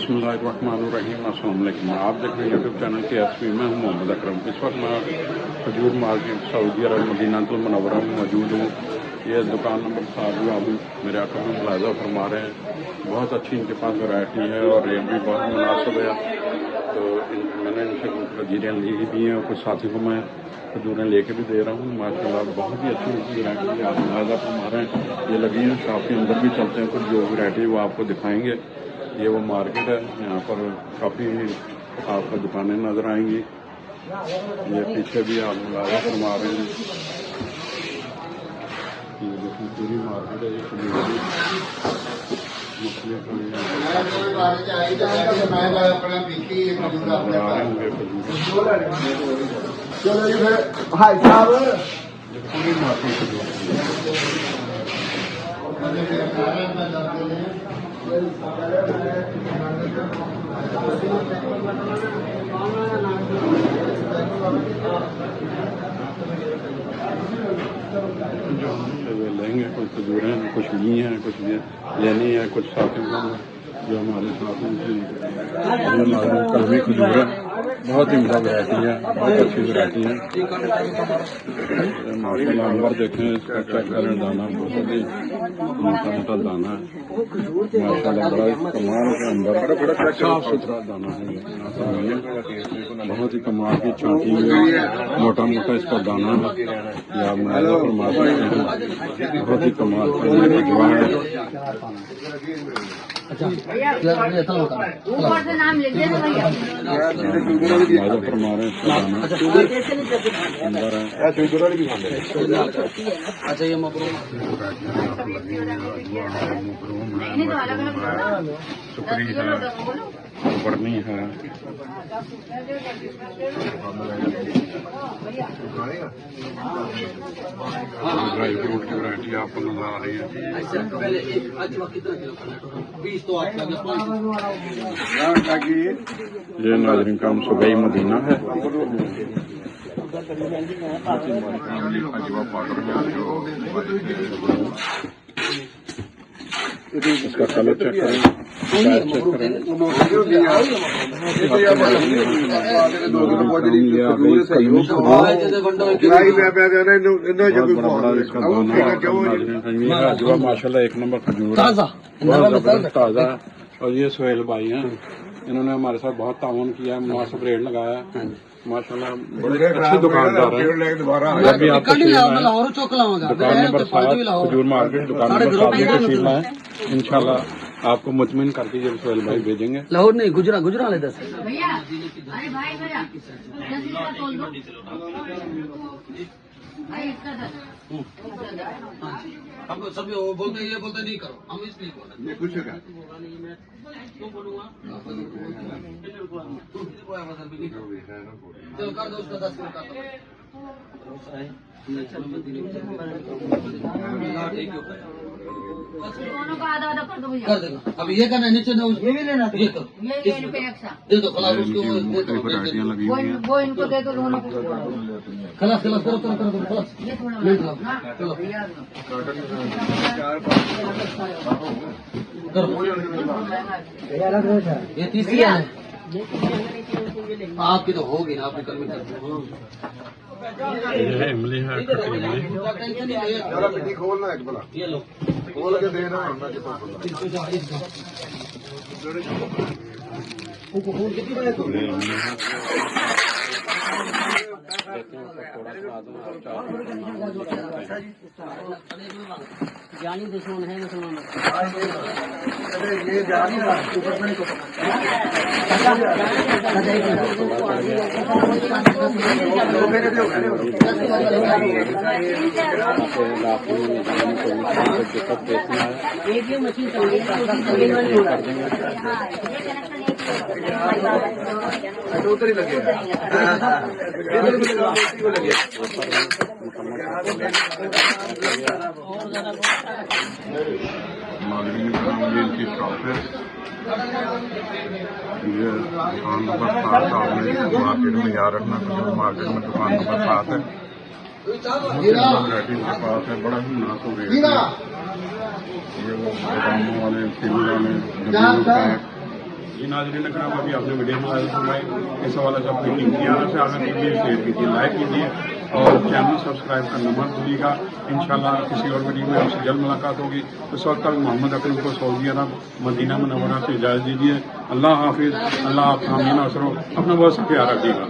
बिस्मिल्लाहिर्रहमानिर्रहीम। अस्सलाम वालेकुम। आप देख रहे हैं यूट्यूब चैनल के एसपी में हूँ मोहम्मद अकरम। इस वक्त मैं खजूर मार्केट सऊदी अरब मदीनातुल मुनव्वरा में मौजूद हूँ। ये दुकान नंबर 7 जो आप मेरे आंखों में मुलाजा फरमा रहे हैं, बहुत अच्छी इनके पास वैरायटी है और रेट भी बहुत मुनासिब है। तो मैंने इनसे कुछ खजूरें ली हैं और कुछ साथी को मैं खजूरें लेके भी दे रहा हूँ। माशाल्लाह बहुत ही अच्छी वैरायटी आप मुलाजा फरमा रहे हैं। ये लगी हैं, शॉप के अंदर भी चलते हैं, कुछ जो वैरायटी वो आपको दिखाएंगे। ये वो मार्केट है, यहाँ पर काफ़ी आपको दुकानें नज़र आएंगी। ये पीछे भी आप मुलाजा फरमा रहे हैं, ये देखिए पूरी मार्केट है। ये चलो जी फिर भाई साहब पूरी मार्केट लेंगे, कुछ खजूर हैं, कुछ ली हैं, कुछ लेनी है, कुछ साथियों को जो हमारे साथ कलमी खजूर है, बहुत ही उम्दा वैरायटी है, बहुत अच्छी वैरायटी है। माशाल्लाह अंबर देखें, इसका चेक करें, दाना बहुत ही मोटा मोटा दाना है माशाल्लाह, बड़ा कमाल के अंदर साफ सुथरा दाना है। बहुत ही कमाल की चांटी में मोटा मोटा इसका दाना है, या मुलाजा फरमा सकते हैं। बहुत ही कमाल का जुआ है। ऊपर से नाम लिख देना भैया। मुलाजा फरमा रहे हैं, इसका दाना अंदर है। अच्छा ये सुकरी है, बर्नी है, ड्राई फ्रूट की वैरायटी आपको नजर आ रही है। पहले एक अजवा कितना किलो 20 तो आप ये नाज़रीन का सुबह मदीना है। अजवा पाउडर इसका कलर चेक करें, साइज चेक करें। अजवा माशाल्लाह एक नंबर खजूर ताज़ा। और ये सोहेल भाई हैं, इन्होंने हमारे साथ बहुत ताउन किया, मुनासिब रेट लगाया माशाल्लाह। बड़े अच्छे दुकानदार हैं। अभी आप दुकान नंबर 7 खजूर मार्केट, दुकान नंबर 7 में तशरीफ लाएं, इंशाल्लाह आपको मुतमिन करके ये सोहेल भाई भेजेंगे। लाहौर नहीं गुजरा ले 10 भैया अरे भाई भैया 10 इसका तोल दो भाई, इसका 10। हम सब वो बोलते ये बोलते नहीं करो, हम इसलिए बोल रहे हैं। कुछ का चलो कर दो उसका 10 किलो कर दो। दोनों का आधा आधा कर दो भैया। कर देना। अभी ये करना नीचे दो, ये भी लेना, ये करो, ये रुपये एक्स्ट्रा दे दो खलास उसको, वैरायटियाँ लगी हुई हैं। वो इनको दे दो दोनों को। खलास खलास करो करो करो खलास। ये थोड़ा ले लो। हाँ, चलो भैया करो। ये तीसरी है आपकी तो होगी ना, आपने कल में कर ये इमली है, खट्टी इमली। मिट्टी खोलना एक भला, ये लो खोल के देना हमने कितना खोलना। कितनी बजे तो जानी दुश्मन है मुसलमान। ये जानी ना ऊपर में को एक ही मशीन उधर ही लगेगा। इनकी शॉप है। ये दुकान नंबर 7 आपने मार्केट में याद रखना, खजूर मार्केट में दुकान नंबर 7 है। वैरायटी के पास है, बड़ा ही मुनासिब रेट है। ये वो बादामों वाले, सीवी वाले, जी नाज़रीन इकराम, अभी आपने वीडियो में सुनाई इस हवाले से अपनी कीमती आना से आगे कीजिए, शेयर कीजिए, लाइक कीजिए और चैनल सब्सक्राइब करना मत भूलिएगा। इंशाल्लाह किसी और वीडियो में आपसे जल्द मुलाकात होगी। इस वक्त तक मोहम्मद अकरम को सऊदी अरब मदीना मुनव्वरा से इजाज़त दीजिए। अल्लाह हाफिज़, अल्लाह आप आमीन। अपना बहुत सा ख्याल रखिएगा।